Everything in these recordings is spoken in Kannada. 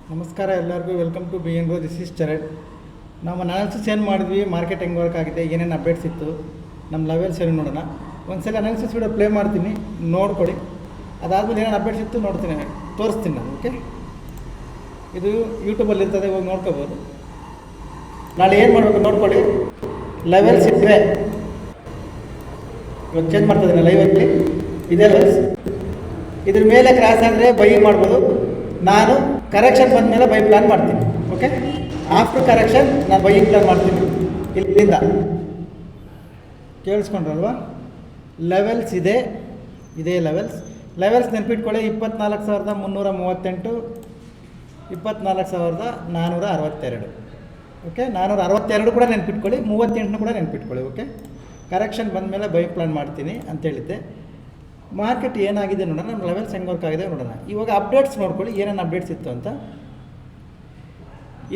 ನಮಸ್ಕಾರ ಎಲ್ಲರಿಗೂ, welcome to B N go. This is Charan. ನಾವು ಅನಾಲಿಸಿಸ್ ಏನು ಮಾಡಿದ್ವಿ, ಮಾರ್ಕೆಟ್ ಹೆಂಗೆ ವರ್ಕ್ ಆಗಿದೆ, ಏನೇನು ಅಪ್ಡೇಟ್ಸ್ ಇತ್ತು, ನಮ್ಮ ಲೆವೆಲ್ಸ್ ಏನು ನೋಡೋಣ. ಒಂದ್ಸಲ ಅನಾಲಿಸಿಸ್ ವಿಡಿಯೋ ಪ್ಲೇ ಮಾಡ್ತೀನಿ, ನೋಡ್ಕೊಳ್ಳಿ. ಅದಾದಮೇಲೆ ಏನೇನು ಅಪ್ಡೇಟ್ಸ್ ಇತ್ತು ನೋಡ್ತೀನಿ, ತೋರಿಸ್ತೀನಿ ನಾನು. ಓಕೆ, ಇದು ಯೂಟ್ಯೂಬಲ್ಲಿ ಇರ್ತದೆ, ಹೋಗಿ ನೋಡ್ಕೋಬೋದು. ನಾಳೆ ಏನು ಮಾಡಬೇಕು ನೋಡ್ಕೊಳ್ಳಿ. ಲೆವೆಲ್ಸ್ ಇದ್ದರೆ ಇವಾಗ ಚೇಂಜ್ ಮಾಡ್ತಿದ್ದೀನಿ ಲೈವಲ್ಲಿ. ಇದೇ ಲೆವೆಲ್ಸ್, ಇದ್ರ ಮೇಲೆ ಕ್ರಾಸ್ ಆದರೆ ಬೈ ಮಾಡ್ಬೋದು. ನಾನು ಕರೆಕ್ಷನ್ ಬಂದ ಮೇಲೆ ಬೈ ಪ್ಲಾನ್ ಮಾಡ್ತೀನಿ. ಓಕೆ, ಆಫ್ಟರ್ ಕರೆಕ್ಷನ್ ನಾನು ಬೈ ಪ್ಲಾನ್ ಮಾಡ್ತೀನಿ. ಇಲ್ಲಿಂದ ಕೇಳಿಸ್ಕೊಂಡ್ರಲ್ವಾ? ಲೆವೆಲ್ಸ್ ಇದೆ, ಇದೇ ಲೆವೆಲ್ಸ್ ನೆನಪಿಟ್ಕೊಳ್ಳಿ. 24,338, 24,462. ಓಕೆ, 462 ಕೂಡ ನೆನಪಿಟ್ಕೊಳ್ಳಿ, 38 ಕೂಡ ನೆನಪಿಟ್ಕೊಳ್ಳಿ. ಓಕೆ, ಕರೆಕ್ಷನ್ ಬಂದ ಮೇಲೆ ಬೈ ಪ್ಲಾನ್ ಮಾಡ್ತೀನಿ ಅಂತ ಹೇಳಿದ್ದೆ. ಮಾರ್ಕೆಟ್ ಏನಾಗಿದೆ ನೋಡೋಣ, ನಮ್ಮ ಲೆವೆಲ್ಸ್ ಹೆಂಗೆ ವರ್ಕ್ ಆಗಿದೆ ನೋಡೋಣ. ಇವಾಗ ಅಪ್ಡೇಟ್ಸ್ ನೋಡ್ಕೊಳ್ಳಿ, ಏನೇನು ಅಪ್ಡೇಟ್ಸ್ ಇತ್ತು ಅಂತ.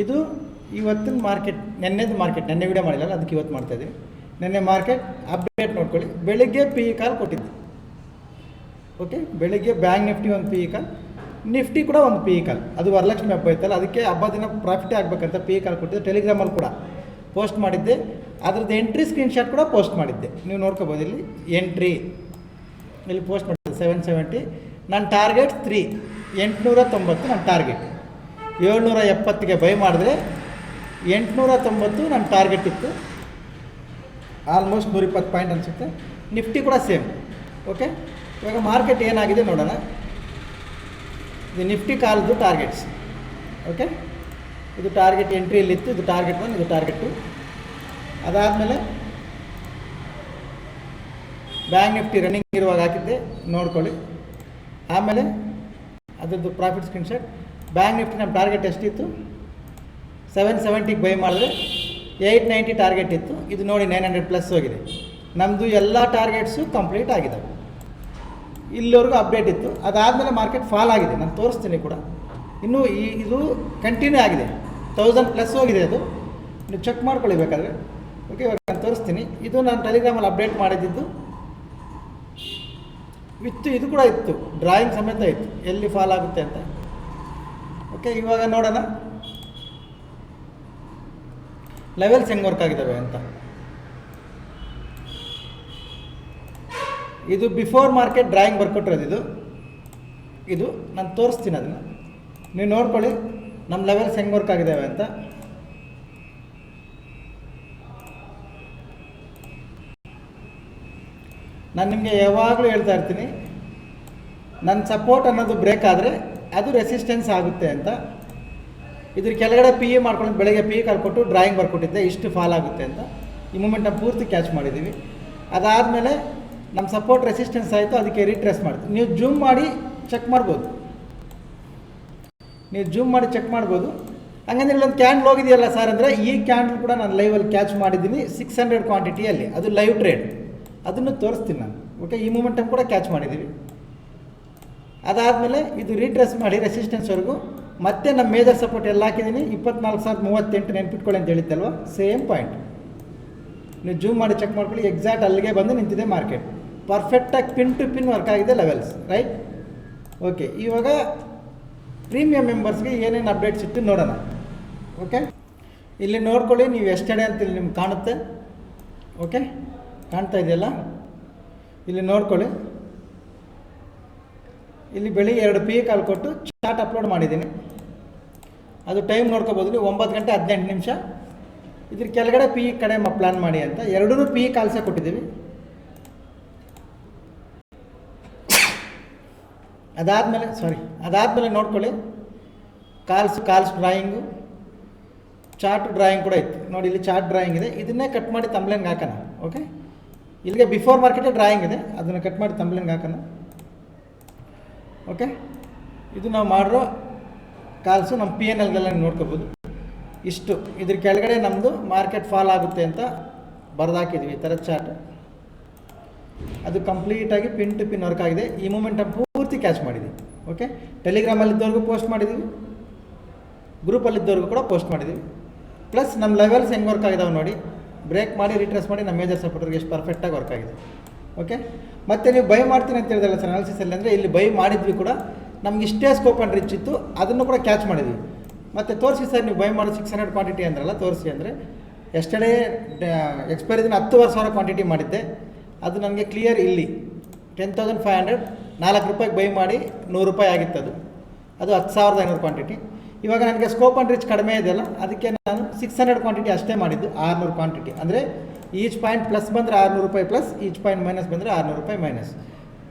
ಇದು ಇವತ್ತಿನ ಮಾರ್ಕೆಟ್, ನೆನ್ನೆದು ಮಾರ್ಕೆಟ್, ನೆನ್ನೆ ವಿಡಿಯೋ ಮಾಡಿಲ್ಲ, ಅದಕ್ಕೆ ಇವತ್ತು ಮಾಡ್ತಾಯಿದ್ದೀವಿ. ನೆನ್ನೆ ಮಾರ್ಕೆಟ್ ಅಪ್ಡೇಟ್ ನೋಡ್ಕೊಳ್ಳಿ. ಬೆಳಿಗ್ಗೆ ಪಿ ಇ ಕಾಲ್ ಕೊಟ್ಟಿದ್ದು. ಓಕೆ, ಬೆಳಿಗ್ಗೆ ಬ್ಯಾಂಕ್ ನಿಫ್ಟಿ ಒಂದು ಪಿ ಇ ಕಾಲ್, ನಿಫ್ಟಿ ಕೂಡ ಒಂದು ಪಿ ಇ ಕಾಲ್. ಅದು ವರಲಕ್ಷ್ಮಿ ಹಬ್ಬ ಇತ್ತಲ್ಲ, ಅದಕ್ಕೆ ಹಬ್ಬ ದಿನ ಪ್ರಾಫಿಟೇ ಆಗಬೇಕಂತ ಪಿ ಇ ಕಾಲ್ ಕೊಟ್ಟಿದ್ದೆ. ಟೆಲಿಗ್ರಾಮಲ್ಲಿ ಕೂಡ ಪೋಸ್ಟ್ ಮಾಡಿದ್ದೆ, ಅದ್ರದ್ದು ಎಂಟ್ರಿ ಸ್ಕ್ರೀನ್ಶಾಟ್ ಕೂಡ ಪೋಸ್ಟ್ ಮಾಡಿದ್ದೆ, ನೀವು ನೋಡ್ಕೋಬೋದು. ಇಲ್ಲಿ ಎಂಟ್ರಿ ಇಲ್ಲಿ ಪೋಸ್ಟ್ ಮಾಡಿದ್ದೆ 770. ನನ್ನ ಟಾರ್ಗೆಟ್ 3 890 ನನ್ನ ಟಾರ್ಗೆಟ್. 770ಗೆ ಬೈ ಮಾಡಿದ್ರೆ 890 ನನ್ನ ಟಾರ್ಗೆಟ್ ಇತ್ತು. ಆಲ್ಮೋಸ್ಟ್ 120 ಪಾಯಿಂಟ್ ಅನಿಸುತ್ತೆ. ನಿಫ್ಟಿ ಕೂಡ ಸೇಮ್. ಓಕೆ, ಇವಾಗ ಮಾರ್ಕೆಟ್ ಏನಾಗಿದೆ ನೋಡೋಣ. ಇದು ನಿಫ್ಟಿ ಕಾಲ್ದು ಟಾರ್ಗೆಟ್ಸ್. ಓಕೆ, ಇದು ಟಾರ್ಗೆಟ್ ಎಂಟ್ರಿ ಇಲ್ಲಿತ್ತು, ಇದು ಟಾರ್ಗೆಟ್ 1, ಇದು ಟಾರ್ಗೆಟ್ 2. ಅದಾದಮೇಲೆ ಬ್ಯಾಂಕ್ ನಿಫ್ಟಿ ರನ್ನಿಂಗ್ ಇರುವಾಗ ಹಾಕಿದ್ದೆ, ನೋಡ್ಕೊಳ್ಳಿ. ಆಮೇಲೆ ಅದರದ್ದು ಪ್ರಾಫಿಟ್ ಸ್ಕ್ರೀನ್ಶಾಟ್. ಬ್ಯಾಂಕ್ ನಿಫ್ಟಿ ನಮ್ಮ ಟಾರ್ಗೆಟ್ ಎಷ್ಟಿತ್ತು, 770ಗೆ ಬೈ ಮಾಡಿದ್ರೆ 890 ಟಾರ್ಗೆಟ್ ಇತ್ತು. ಇದು ನೋಡಿ 900 ಪ್ಲಸ್ ಹೋಗಿದೆ. ನಮ್ಮದು ಎಲ್ಲ ಟಾರ್ಗೆಟ್ಸು ಕಂಪ್ಲೀಟ್ ಆಗಿದ್ದಾವೆ. ಇಲ್ಲಿವರೆಗೂ ಅಪ್ಡೇಟ್ ಇತ್ತು. ಅದಾದಮೇಲೆ ಮಾರ್ಕೆಟ್ ಫಾಲ್ ಆಗಿದೆ, ನಾನು ತೋರಿಸ್ತೀನಿ ಕೂಡ. ಇನ್ನೂ ಇದು ಕಂಟಿನ್ಯೂ ಆಗಿದೆ, 1000 ಪ್ಲಸ್ ಹೋಗಿದೆ. ಅದು ನೀವು ಚೆಕ್ ಮಾಡ್ಕೊಳ್ಳಿ ಬೇಕಾದರೆ. ಓಕೆ, ಇವಾಗ ನಾನು ತೋರಿಸ್ತೀನಿ. ಇದು ನಾನು ಟೆಲಿಗ್ರಾಮಲ್ಲಿ ಅಪ್ಡೇಟ್ ಮಾಡಿದ್ದು ವಿತ್ತು. ಇದು ಕೂಡ ಇತ್ತು, ಡ್ರಾಯಿಂಗ್ ಸಮೇತ ಇತ್ತು, ಎಲ್ಲಿ ಫಾಲ್ ಆಗುತ್ತೆ ಅಂತ. ಓಕೆ, ಇವಾಗ ನೋಡೋಣ ಲೆವೆಲ್ಸ್ ಹೆಂಗೆ ವರ್ಕ್ ಆಗಿದ್ದಾವೆ ಅಂತ. ಇದು ಬಿಫೋರ್ ಮಾರ್ಕೆಟ್ ಡ್ರಾಯಿಂಗ್ ಬರ್ಕೊಟ್ಟಿರೋದು. ಇದು ನಾನು ತೋರಿಸ್ತೀನಿ, ಅದನ್ನು ನೀವು ನೋಡ್ಕೊಳ್ಳಿ ನಮ್ಮ ಲೆವೆಲ್ಸ್ ಹೆಂಗೆ ವರ್ಕ್ ಆಗಿದ್ದಾವೆ ಅಂತ. ನಾನು ನಿಮಗೆ ಯಾವಾಗಲೂ ಹೇಳ್ತಾ ಇರ್ತೀನಿ, ನನ್ನ ಸಪೋರ್ಟ್ ಅನ್ನೋದು ಬ್ರೇಕ್ ಆದರೆ ಅದು ರೆಸಿಸ್ಟೆನ್ಸ್ ಆಗುತ್ತೆ ಅಂತ. ಇದ್ರ ಕೆಳಗಡೆ ಪಿ ಇ ಮಾಡ್ಕೊಂಡು ಬೆಳಗ್ಗೆ ಪಿ ಇ ಕಾಲ್ ಕೊಟ್ಟು ಡ್ರಾಯಿಂಗ್ ಬರ್ಕೊಟ್ಟಿದ್ದೆ, ಇಷ್ಟು ಫಾಲ್ ಆಗುತ್ತೆ ಅಂತ. ಈ ಮೂಮೆಂಟ್ ನಾವು ಪೂರ್ತಿ ಕ್ಯಾಚ್ ಮಾಡಿದ್ದೀವಿ. ಅದಾದಮೇಲೆ ನಮ್ಮ ಸಪೋರ್ಟ್ ರೆಸಿಸ್ಟೆನ್ಸ್ ಆಯಿತು, ಅದಕ್ಕೆ ರೀಟ್ರೇಸ್ ಮಾಡ್ತೀವಿ. ನೀವು ಜೂಮ್ ಮಾಡಿ ಚೆಕ್ ಮಾಡ್ಬೋದು, ಹಂಗಂದ್ರೆ ಇಲ್ಲೊಂದು ಕ್ಯಾಂಡಲ್ ಹೋಗಿದೆಯಲ್ಲ ಸರ್ ಅಂದರೆ, ಈ ಕ್ಯಾಂಡಲ್ ಕೂಡ ನಾನು ಲೈವಲ್ಲಿ ಕ್ಯಾಚ್ ಮಾಡಿದ್ದೀನಿ 600 ಕ್ವಾಂಟಿಟಿಯಲ್ಲಿ. ಅದು ಲೈವ್ ಟ್ರೇಡ್, ಅದನ್ನು ತೋರಿಸ್ತೀನಿ ನಾನು. ಓಕೆ, ಈ ಮೂಮೆಂಟಮ್ ಕೂಡ ಕ್ಯಾಚ್ ಮಾಡಿದ್ದೀವಿ. ಅದಾದಮೇಲೆ ಇದು ರೀಟ್ರೇಸ್ ಮಾಡಿ ರೆಸಿಸ್ಟೆನ್ಸ್ವರೆಗೂ ಮತ್ತೆ ನಮ್ಮ ಮೇಜರ್ ಸಪೋರ್ಟ್ ಎಲ್ಲ ಹಾಕಿದ್ದೀನಿ. 24,038 ನೆನ್ಪಿಟ್ಕೊಳ್ಳಿ ಅಂತ ಹೇಳಿದ್ದಲ್ವ, ಸೇಮ್ ಪಾಯಿಂಟ್. ನೀವು ಜೂಮ್ ಮಾಡಿ ಚೆಕ್ ಮಾಡ್ಕೊಳ್ಳಿ, ಎಕ್ಸಾಕ್ಟ್ ಅಲ್ಲಿಗೆ ಬಂದು ನಿಂತಿದೆ ಮಾರ್ಕೆಟ್. ಪರ್ಫೆಕ್ಟಾಗಿ ಪಿನ್ ಟು ಪಿನ್ ವರ್ಕ್ ಆಗಿದೆ ಲೆವೆಲ್ಸ್, ರೈಟ್? ಓಕೆ, ಇವಾಗ ಪ್ರೀಮಿಯಂ ಮೆಂಬರ್ಸ್ಗೆ ಏನೇನು ಅಪ್ಡೇಟ್ಸ್ ಇತ್ತು ನೋಡೋಣ. ಓಕೆ, ಇಲ್ಲಿ ನೋಡ್ಕೊಳ್ಳಿ, ನೀವು ಎಸ್ಟರ್ಡೇ ಅಂತ ಇಲ್ಲಿ ನಿಮ್ಗೆ ಕಾಣುತ್ತೆ. ಓಕೆ, ಕಾಣ್ತಾ ಇದೆಯಲ್ಲ, ಇಲ್ಲಿ ನೋಡ್ಕೊಳ್ಳಿ. ಇಲ್ಲಿ ಬೆಳಿಗ್ಗೆ 2 ಪಿ ಇ ಕಾಲ್ ಕೊಟ್ಟು ಚಾರ್ಟ್ ಅಪ್ಲೋಡ್ ಮಾಡಿದ್ದೀನಿ. ಅದು ಟೈಮ್ ನೋಡ್ಕೋಬೋದು ನೀವು, 9:18. ಇದ್ರ ಕೆಳಗಡೆ ಪಿ ಇ ಕಡೆ ಪ್ಲಾನ್ ಮಾಡಿ ಅಂತ 2 ಪಿ ಇ ಕಾಲ್ಸೇ ಕೊಟ್ಟಿದ್ದೀವಿ. ಅದಾದಮೇಲೆ ನೋಡ್ಕೊಳ್ಳಿ, ಕಾಲ್ಸ್ ಡ್ರಾಯಿಂಗು, ಚಾರ್ಟ್ ಡ್ರಾಯಿಂಗ್ ಕೂಡ ಇತ್ತು ನೋಡಿ. ಇಲ್ಲಿ ಚಾರ್ಟ್ ಡ್ರಾಯಿಂಗ್ ಇದೆ, ಇದನ್ನೇ ಕಟ್ ಮಾಡಿ ತಮ್ಬ್ಲೈನ್ಗೆ ಹಾಕೋಣ. ಓಕೆ, ಇಲ್ಲಿಗೆ ಬಿಫೋರ್ ಮಾರ್ಕೆಟೇ ಡ್ರಾಯಿಂಗ್ ಇದೆ, ಅದನ್ನು ಕಟ್ ಮಾಡಿ ತಮ್ಬ್ಲೈನ್ಗೆ ಹಾಕೋಣ. ಓಕೆ, ಇದು ನಾವು ಮಾಡಿರೋ ಕಾಲ್ಸು ನಮ್ಮ ಪಿ ಎನ್ ಎಲ್ಗೆಲ್ಲ ನೋಡ್ಕೋಬೋದು. ಇಷ್ಟು ಇದ್ರ ಕೆಳಗಡೆ ನಮ್ಮದು ಮಾರ್ಕೆಟ್ ಫಾಲ್ ಆಗುತ್ತೆ ಅಂತ ಬರೆದಾಕಿದ್ವಿ, ಈ ಥರ ಚಾರ್ಟ್. ಅದು ಕಂಪ್ಲೀಟಾಗಿ ಪಿನ್ ಟು ಪಿನ್ ವರ್ಕ್ ಆಗಿದೆ. ಈ ಮೂಮೆಂಟನ್ನು ಪೂರ್ತಿ ಕ್ಯಾಚ್ ಮಾಡಿದ್ದೀವಿ. ಓಕೆ, ಟೆಲಿಗ್ರಾಮಲ್ಲಿದ್ದವ್ರಿಗೂ ಪೋಸ್ಟ್ ಮಾಡಿದ್ದೀವಿ, ಗ್ರೂಪಲ್ಲಿದ್ದವ್ರಿಗೂ ಕೂಡ ಪೋಸ್ಟ್ ಮಾಡಿದ್ದೀವಿ. ಪ್ಲಸ್ ನಮ್ಮ ಲೆವೆಲ್ಸ್ ಹೆಂಗೆ ವರ್ಕ್ ಆಗಿದಾವೆ ನೋಡಿ, ಬ್ರೇಕ್ ಮಾಡಿ ರಿಟ್ರೇಸ್ ಮಾಡಿ ನಮ್ಮ ಮೇಜರ್ ಸಪೋರ್ಟರ್ಗೆ ಎಷ್ಟು ಪರ್ಫೆಕ್ಟಾಗಿ ವರ್ಕ್ ಆಗಿದೆ. ಓಕೆ, ಮತ್ತು ನೀವು ಬೈ ಮಾಡ್ತೀನಿ ಅಂತ ಹೇಳಿದಲ್ಲ ಸರ್ ಅನಾಲಿಸಿಸಲ್ಲಿ, ಅಂದರೆ ಇಲ್ಲಿ ಬೈ ಮಾಡಿದ್ವಿ ಕೂಡ ನಮ್ಗೆ ಇಷ್ಟೇ ಸ್ಕೋಪ್ ಆ್ಯಂಡ್ ರಿಚ್ ಇತ್ತು, ಅದನ್ನು ಕೂಡ ಕ್ಯಾಚ್ ಮಾಡಿದ್ವಿ. ಮತ್ತು ತೋರಿಸಿ ಸರ್ ನೀವು ಬೈ ಮಾಡೋ 600 ಕ್ವಾಂಟಿಟಿ ಅಂದ್ರಲ್ಲ, ತೋರಿಸಿ ಅಂದರೆ ಎಸ್ಟರ್ಡೇ ಎಕ್ಸ್ಪೈರಿ ದಿನ 10,000 ಕ್ವಾಂಟಿಟಿ ಮಾಡಿದ್ದೆ, ಅದು ನನಗೆ ಕ್ಲಿಯರ್ ಇಲ್ಲಿ 10,500 4 ರೂಪಾಯಿಗೆ ಬೈ ಮಾಡಿ 100 ರೂಪಾಯಿ ಆಗಿತ್ತು ಅದು 10,500 ಕ್ವಾಂಟಿಟಿ. ಇವಾಗ ನನಗೆ ಸ್ಕೋಪ್ ಆ್ಯಂಡ್ ರಿಚ್ ಕಡಿಮೆ ಇದೆಯಲ್ಲ, ಅದಕ್ಕೆ ನಾನು 600 ಕ್ವಾಂಟಿಟಿ ಅಷ್ಟೇ ಮಾಡಿದ್ದು, 600 ಕ್ವಾಂಟಿಟಿ. ಅಂದರೆ ಈಚ್ ಪಾಯಿಂಟ್ ಪ್ಲಸ್ ಬಂದರೆ 600 ರೂಪಾಯಿ ಪ್ಲಸ್, ಈಚ್ ಪಾಯಿಂಟ್ ಮೈನಸ್ ಬಂದರೆ 600 ರೂಪಾಯಿ ಮೈನಸ್.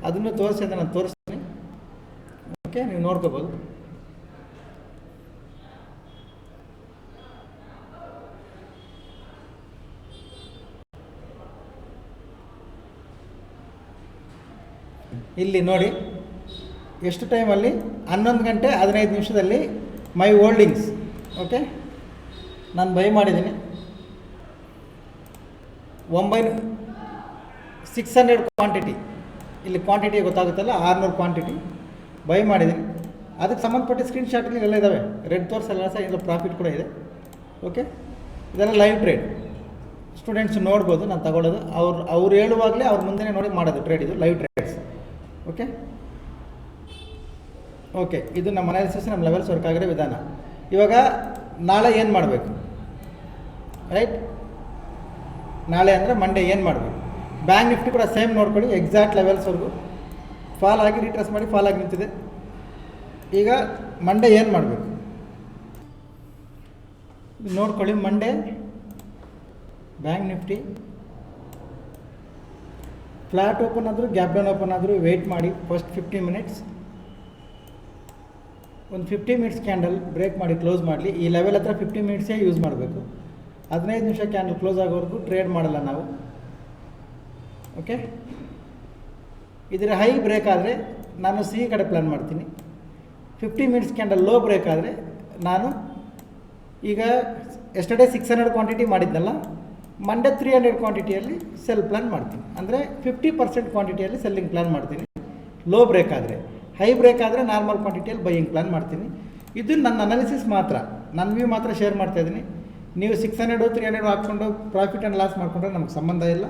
ಅದನ್ನು ತೋರಿಸಿ ಅಂದರೆ ನಾನು ತೋರಿಸ್ತೀನಿ. ಓಕೆ, ನೀವು ನೋಡ್ಕೋಬೋದು. ಇಲ್ಲಿ ನೋಡಿ ಎಷ್ಟು ಟೈಮಲ್ಲಿ 11 ಗಂಟೆ 15 ನಿಮಿಷದಲ್ಲಿ ಮೈ ಹೋಲ್ಡಿಂಗ್ಸ್. ಓಕೆ, ನಾನು ಬೈ ಮಾಡಿದ್ದೀನಿ 600 ಕ್ವಾಂಟಿಟಿ. ಇಲ್ಲಿ ಕ್ವಾಂಟಿಟಿ ಗೊತ್ತಾಗುತ್ತಲ್ಲ, 600 ಕ್ವಾಂಟಿಟಿ ಬೈ ಮಾಡಿದ್ದೀನಿ. ಅದಕ್ಕೆ ಸಂಬಂಧಪಟ್ಟ ಸ್ಕ್ರೀನ್ಶಾಟ್ಗಳು ಎಲ್ಲ ಇದ್ದಾವೆ, ರೆಡ್ ತೋರಿಸಲ್ಲ ಸಹ, ಇದರಲ್ಲಿ ಪ್ರಾಫಿಟ್ ಕೂಡ ಇದೆ. ಓಕೆ, ಇದೆಲ್ಲ ಲೈವ್ ಟ್ರೇಡ್, ಸ್ಟೂಡೆಂಟ್ಸ್ ನೋಡ್ಬೋದು ನಾನು ತಗೊಳ್ಳೋದು. ಅವ್ರು ಹೇಳುವಾಗಲೇ ಅವ್ರ ಮುಂದೆ ನೋಡಿ ಮಾಡೋದು ಟ್ರೇಡ್, ಇದು ಲೈವ್ ಟ್ರೇಡ್ಸ್. ಓಕೆ ಓಕೆ, ಇದು ನಮ್ಮ ಅನಾಲಿಸಿಸ್, ನಮ್ಮ ಲೆವೆಲ್ಸ್ ವರ್ಕ್ ಆಗಿರೋ ವಿಧಾನ. ಇವಾಗ ನಾಳೆ ಏನು ಮಾಡಬೇಕು, ರೈಟ್? ನಾಳೆ ಅಂದರೆ ಮಂಡೇ ಏನು ಮಾಡಬೇಕು? ಬ್ಯಾಂಕ್ ನಿಫ್ಟಿ ಕೂಡ ಸೇಮ್ ನೋಡ್ಕೊಳ್ಳಿ, ಎಕ್ಸಾಕ್ಟ್ ಲೆವೆಲ್ಸ್ವರೆಗೂ ಫಾಲ್ ಆಗಿ ರಿಟ್ರೆಸ್ ಮಾಡಿ ಫಾಲ್ ಆಗಿ ನಿಂತಿದೆ. ಈಗ ಮಂಡೇ ಏನು ಮಾಡಬೇಕು ನೋಡ್ಕೊಳ್ಳಿ. Monday bank Nifty flat open ಆದರೂ ಗ್ಯಾಪ್ ಡೌನ್ ಓಪನ್ ಆದರೂ ವೆಯ್ಟ್ ಮಾಡಿ ಫಸ್ಟ್ 15 ಮಿನಿಟ್ಸ್. ಒಂದು 50 ಮಿನಿಟ್ಸ್ ಕ್ಯಾಂಡಲ್ ಬ್ರೇಕ್ ಮಾಡಿ ಕ್ಲೋಸ್ ಮಾಡಲಿ. ಈ ಲೆವೆಲ್ ಹತ್ರ 50 ಮಿನಿಟ್ಸೇ ಯೂಸ್ ಮಾಡಬೇಕು. 15 ನಿಮಿಷ ಕ್ಯಾಂಡಲ್ ಕ್ಲೋಸ್ ಆಗೋವರೆಗೂ ಟ್ರೇಡ್ ಮಾಡಲ್ಲ ನಾವು. ಓಕೆ, ಇದರ ಹೈ ಬ್ರೇಕ್ ಆದರೆ ನಾನು ಸಿ ಕಡೆ ಪ್ಲ್ಯಾನ್ ಮಾಡ್ತೀನಿ. 50 ಮಿನಿಟ್ಸ್ ಕ್ಯಾಂಡಲ್ ಲೋ ಬ್ರೇಕ್ ಆದರೆ ನಾನು ಈಗ ಎಸ್ಟರ್ಡೇ 600 ಕ್ವಾಂಟಿಟಿ ಮಾಡಿದ್ನಲ್ಲ, ಮಂಡೇ 300 ಕ್ವಾಂಟಿಟಿಯಲ್ಲಿ ಸೆಲ್ ಪ್ಲ್ಯಾನ್ ಮಾಡ್ತೀನಿ. ಅಂದರೆ 50% ಕ್ವಾಂಟಿಟಿಯಲ್ಲಿ ಸೆಲ್ಲಿಂಗ್ ಪ್ಲ್ಯಾನ್ ಮಾಡ್ತೀನಿ ಲೋ ಬ್ರೇಕ್ ಆದರೆ. ಹೈ ಬ್ರೇಕ್ ಆದರೆ ನಾರ್ಮಲ್ ಕ್ವಾಂಟಿಟಿಯಲ್ಲಿ ಬೈಯಿಂಗ್ ಪ್ಲ್ಯಾನ್ ಮಾಡ್ತೀನಿ. ಇದು ನನ್ನ ಅನಾಲಿಸಿಸ್ ಮಾತ್ರ, ನನ್ನ ವ್ಯೂ ಮಾತ್ರ ಶೇರ್ ಮಾಡ್ತಾಯಿದ್ದೀನಿ. ನೀವು 600 300 ಹಾಕ್ಕೊಂಡು ಪ್ರಾಫಿಟ್ ಆ್ಯಂಡ್ ಲಾಸ್ ಮಾಡಿಕೊಂಡ್ರೆ ನಮ್ಗೆ ಸಂಬಂಧ ಇಲ್ಲ.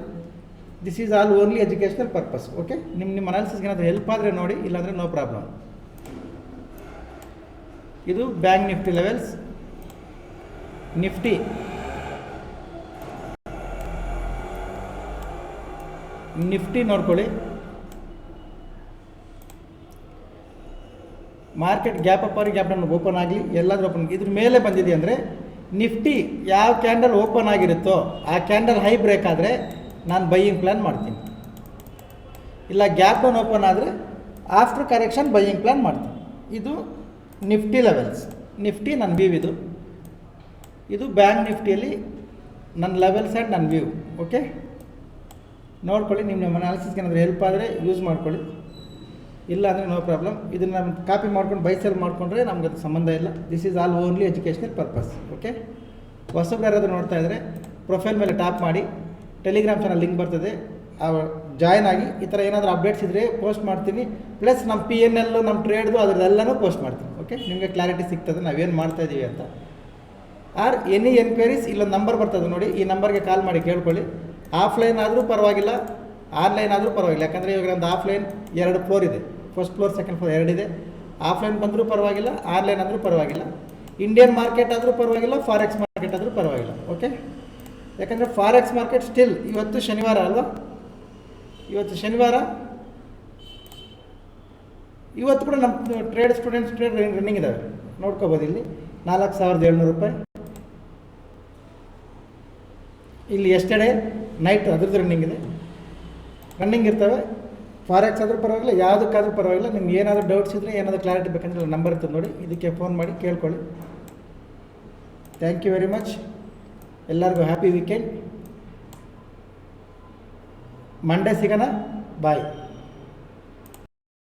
This is all only educational purpose. Okay, ನಿಮ್ಮ ಅನಾಲಿಸಿಸ್ಗೆ ಏನಾದರೂ ಹೆಲ್ಪ್ ಆದರೆ ನೋಡಿ, ಇಲ್ಲಾಂದರೆ ನೋ ಪ್ರಾಬ್ಲಮ್. ಇದು ಬ್ಯಾಂಕ್ ನಿಫ್ಟಿ ಲೆವೆಲ್ಸ್. ನಿಫ್ಟಿ ನೋಡ್ಕೊಳ್ಳಿ. ಮಾರ್ಕೆಟ್ ಗ್ಯಾಪ್ ಅಪ್ ಆಗಿ ಗ್ಯಾಪ್ ಡೌನ್ ಓಪನ್ ಆಗಲಿ, ಎಲ್ಲಾದರೂ ಓಪನ್, ಇದ್ರ ಮೇಲೆ ಬಂದಿದೆ ಅಂದರೆ ನಿಫ್ಟಿ ಯಾವ ಕ್ಯಾಂಡಲ್ ಓಪನ್ ಆಗಿರುತ್ತೋ ಆ ಕ್ಯಾಂಡಲ್ ಹೈ ಬ್ರೇಕ್ ಆದರೆ ನಾನು ಬೈಯಿಂಗ್ ಪ್ಲ್ಯಾನ್ ಮಾಡ್ತೀನಿ. ಇಲ್ಲ ಗ್ಯಾಪ್ ಡೌನ್ ಓಪನ್ ಆದರೆ ಆಫ್ಟರ್ ಕರೆಕ್ಷನ್ ಬೈಯಿಂಗ್ ಪ್ಲ್ಯಾನ್ ಮಾಡ್ತೀನಿ. ಇದು ನಿಫ್ಟಿ ಲೆವೆಲ್ಸ್. ನಿಫ್ಟಿ ನನ್ನ ವ್ಯೂ ಇದು ಬ್ಯಾಂಕ್ ನಿಫ್ಟಿಯಲ್ಲಿ ನನ್ನ ಲೆವೆಲ್ಸ್ ಆ್ಯಂಡ್ ನನ್ನ ವ್ಯೂ. ಓಕೆ, ನೋಡ್ಕೊಳ್ಳಿ. ನಿಮ್ಮ ಅನಾಲಿಸಿಸ್ಗೆ ಏನಾದರೂ ಹೆಲ್ಪ್ ಆದರೆ ಯೂಸ್ ಮಾಡ್ಕೊಳ್ಳಿ, ಇಲ್ಲ ಅಂದರೆ ನೋ ಪ್ರಾಬ್ಲಮ್. ಇದನ್ನು ನಾನು ಕಾಪಿ ಮಾಡ್ಕೊಂಡು ಬೈ ಸೆಲ್ ಮಾಡಿಕೊಂಡ್ರೆ ನಮ್ಗೆ ಅದು ಸಂಬಂಧ ಇಲ್ಲ. This is all only educational purpose. Okay, ಹೊಸಬ್ರು ಯಾರಾದರೂ ನೋಡ್ತಾ ಇದ್ದರೆ ಪ್ರೊಫೈಲ್ ಮೇಲೆ ಟ್ಯಾಪ್ ಮಾಡಿ, ಟೆಲಿಗ್ರಾಮ್ ಚಾನಲ್ ಲಿಂಕ್ ಬರ್ತದೆ, ಜಾಯ್ನ್ ಆಗಿ. ಈ ಥರ ಏನಾದರೂ ಅಪ್ಡೇಟ್ಸ್ ಇದ್ದರೆ ಪೋಸ್ಟ್ ಮಾಡ್ತೀನಿ. ಪ್ಲಸ್ ನಮ್ಮ PNL, ನಮ್ಮ ಟ್ರೇಡ್ದು ಅದರದ್ದೆಲ್ಲನೂ ಪೋಸ್ಟ್ ಮಾಡ್ತೀನಿ. ಓಕೆ, ನಿಮಗೆ ಕ್ಲಾರಿಟಿ ಸಿಗ್ತದೆ ನಾವೇನು ಮಾಡ್ತಾಯಿದ್ದೀವಿ ಅಂತ. ಆರ್ ಎನಿ ಎನ್ಕ್ವೈರೀಸ್, ಇಲ್ಲೊಂದು ನಂಬರ್ ಬರ್ತದೆ ನೋಡಿ, ಈ ನಂಬರ್ಗೆ ಕಾಲ್ ಮಾಡಿ ಕೇಳ್ಕೊಳ್ಳಿ. ಆಫ್ಲೈನ್ ಆದರೂ ಪರವಾಗಿಲ್ಲ, ಆನ್ಲೈನ್ ಆದರೂ ಪರವಾಗಿಲ್ಲ. ಯಾಕಂದರೆ ಇವಾಗ ನಮ್ಮದು ಆಫ್ಲೈನ್ 2 ಫ್ಲೋರ್ ಇದೆ, ಫಸ್ಟ್ ಫ್ಲೋರ್ ಸೆಕೆಂಡ್ ಫ್ಲೋರ್ 2 ಇದೆ. ಆಫ್ಲೈನ್ ಬಂದರೂ ಪರವಾಗಿಲ್ಲ, ಆನ್ಲೈನ್ ಆದರೂ ಪರವಾಗಿಲ್ಲ. ಇಂಡಿಯನ್ ಮಾರ್ಕೆಟ್ ಆದರೂ ಪರವಾಗಿಲ್ಲ, ಫಾರೆಕ್ಸ್ ಮಾರ್ಕೆಟ್ ಆದರೂ ಪರವಾಗಿಲ್ಲ. ಓಕೆ, ಯಾಕಂದರೆ ಫಾರೆಕ್ಸ್ ಮಾರ್ಕೆಟ್ ಸ್ಟಿಲ್ ಇವತ್ತು ಶನಿವಾರ ಅಲ್ವಾ, ಇವತ್ತು ಶನಿವಾರ, ಇವತ್ತು ಕೂಡ ನಮ್ಮ ಟ್ರೇಡ್ ಸ್ಟೂಡೆಂಟ್ಸ್ ಟ್ರೇಡ್ ರನ್ನಿಂಗ್ ಇದ್ದಾವೆ, ನೋಡ್ಕೋಬೋದು. ಇಲ್ಲಿ 4,700 ರೂಪಾಯಿ. ಇಲ್ಲಿ ಎಸ್ಟರ್ಡೇ ನೈಟ್ ಅದ್ರದ್ದು ರನ್ನಿಂಗ್ ಇರ್ತವೆ. ಫಾರೆಕ್ಸ್ ಆದರೂ ಪರವಾಗಿಲ್ಲ, ಯಾವುದಕ್ಕಾದರೂ ಪರವಾಗಿಲ್ಲ. ನಿಮ್ಗೆ ಏನಾದರೂ ಡೌಟ್ಸ್ ಇದ್ದರೆ, ಏನಾದರೂ ಕ್ಲಾರಿಟಿ ಬೇಕಂದ್ರೆ ನಂಬರ್ ಇರ್ತದೆ ನೋಡಿ, ಇದಕ್ಕೆ ಫೋನ್ ಮಾಡಿ ಕೇಳ್ಕೊಳ್ಳಿ. Thank you very much. ಎಲ್ಲರಿಗೂ ಹ್ಯಾಪಿ ವೀಕೆಂಡ್. ಮಂಡೇ ಸಿಗೋಣ. ಬಾಯ್.